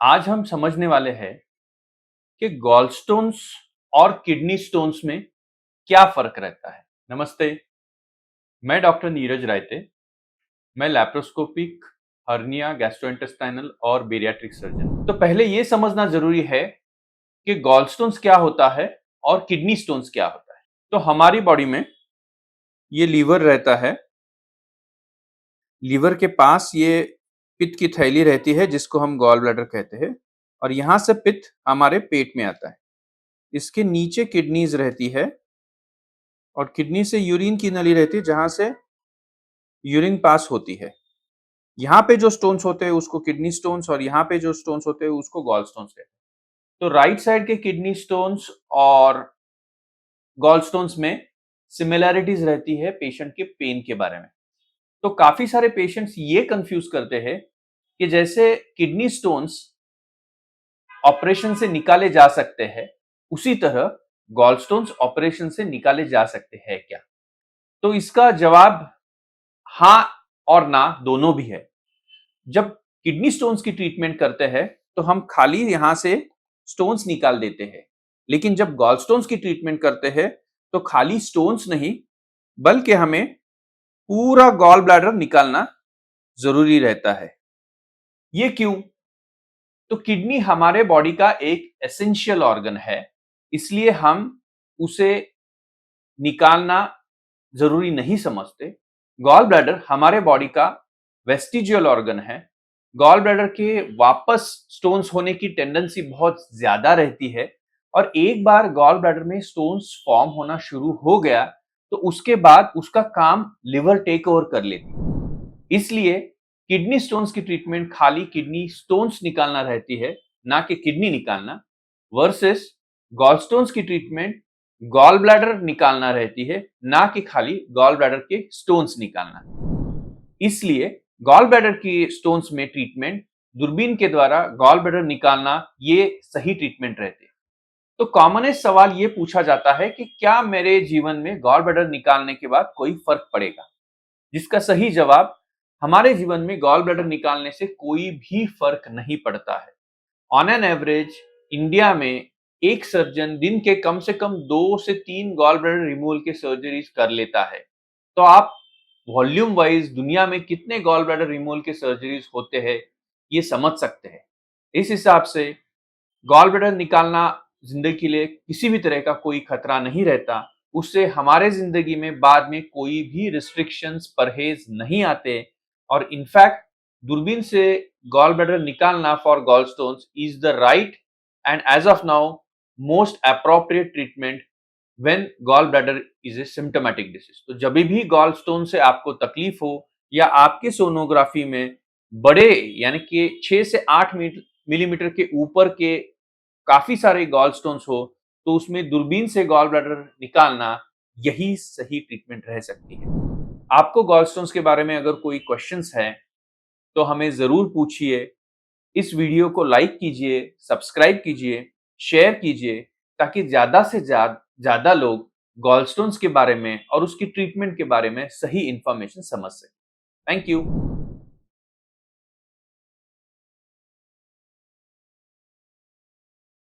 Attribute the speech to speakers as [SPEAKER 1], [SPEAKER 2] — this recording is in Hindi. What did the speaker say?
[SPEAKER 1] आज हम समझने वाले हैं कि गॉलस्टोन्स और किडनी स्टोन्स में क्या फर्क रहता है। नमस्ते, मैं डॉक्टर नीरज रायते। मैं लैप्रोस्कोपिक, हर्निया, गैस्ट्रोइंटेस्टाइनल और बेरियाट्रिक सर्जन। तो पहले ये समझना जरूरी है कि गॉलस्टोन्स क्या होता है और किडनी स्टोन्स क्या होता है। तो हमारी बॉडी में ये लीवर रहता है। लीवर के पास ये पित्त की थैली रहती है जिसको हम गॉल ब्लैडर कहते हैं, और यहाँ से पित्त हमारे पेट में आता है। इसके नीचे किडनीज रहती है और किडनी से यूरिन की नली रहती है जहां से यूरिन पास होती है। यहाँ पे जो स्टोन्स होते हैं उसको किडनी स्टोन्स, और यहाँ पे जो स्टोन्स होते हैं उसको गॉल स्टोन्स कहते हैं। तो राइट साइड के किडनी स्टोन्स और गॉल स्टोन्स में सिमिलैरिटीज रहती है पेशेंट के पेन के बारे में। तो काफी सारे पेशेंट्स ये कंफ्यूज करते हैं कि जैसे किडनी स्टोन्स ऑपरेशन से निकाले जा सकते हैं, उसी तरह गॉल स्टोन्स ऑपरेशन से निकाले जा सकते हैं क्या? तो इसका जवाब हाँ और ना दोनों भी है। जब किडनी स्टोन्स की ट्रीटमेंट करते हैं तो हम खाली यहां से स्टोन्स निकाल देते हैं, लेकिन जब गॉल स्टोन्स की ट्रीटमेंट करते हैं तो खाली स्टोन्स नहीं, बल्कि हमें पूरा गॉल ब्लैडर निकालना जरूरी रहता है। ये क्यों? तो किडनी हमारे बॉडी का एक एसेंशियल ऑर्गन है, इसलिए हम उसे निकालना जरूरी नहीं समझते। गॉल ब्लैडर हमारे बॉडी का वेस्टिजियल ऑर्गन है। गॉल ब्लैडर के वापस स्टोन्स होने की टेंडेंसी बहुत ज्यादा रहती है, और एक बार गॉल ब्लैडर में स्टोन्स फॉर्म होना शुरू हो गया तो उसके बाद उसका काम लिवर टेक ओवर कर लेती है। इसलिए किडनी स्टोन्स की ट्रीटमेंट खाली किडनी स्टोन्स निकालना रहती है, ना कि किडनी निकालना। वर्सेस गॉल स्टोन्स की ट्रीटमेंट गॉल ब्लैडर निकालना रहती है, ना कि खाली गॉल ब्लैडर के स्टोन्स निकालना। इसलिए गॉल ब्लैडर की स्टोन्स में ट्रीटमेंट दूरबीन के द्वारा गॉल ब्लैडर निकालना ये सही ट्रीटमेंट रहती है। तो कॉमनेस्ट सवाल ये पूछा जाता है कि क्या मेरे जीवन में गॉल ब्लैडर निकालने के बाद कोई फर्क पड़ेगा? जिसका सही जवाब, हमारे जीवन में गॉल ब्लैडर निकालने से कोई भी फर्क नहीं पड़ता है। ऑन एन एवरेज इंडिया में एक सर्जन दिन के कम से कम 2 से 3 गॉल ब्लैडर रिमूवल के सर्जरीज कर लेता है। तो आप वॉल्यूम वाइज दुनिया में कितने गॉल ब्लैडर रिमूवल के सर्जरीज होते हैं ये समझ सकते हैं। इस हिसाब से गॉल ब्लैडर निकालना जिंदगी के लिए किसी भी तरह का कोई खतरा नहीं रहता। उससे हमारे जिंदगी में बाद में कोई भी रिस्ट्रिक्शंस, परहेज नहीं आते। और इनफैक्ट दूरबीन से गॉल ब्लैडर निकालना for gall stones is the right and as of now most appropriate treatment when gall bladder is a symptomatic disease. तो जब भी गॉल स्टोन से आपको तकलीफ हो या आपके सोनोग्राफी में बड़े यानी कि 6 से 8 मिलीमीटर के ऊपर के काफी सारे गॉल स्टोन्स हो, तो उसमें दूरबीन से गॉल ब्लैडर निकालना यही सही ट्रीटमेंट रह सकती है। आपको गॉल स्टोन्स के बारे में अगर कोई क्वेश्चंस है तो हमें जरूर पूछिए। इस वीडियो को लाइक कीजिए, सब्सक्राइब कीजिए, शेयर कीजिए, ताकि ज्यादा से ज्यादा लोग गॉलस्टोन्स के बारे में और उसकी ट्रीटमेंट के बारे में सही इंफॉर्मेशन समझ सकें। Thank you.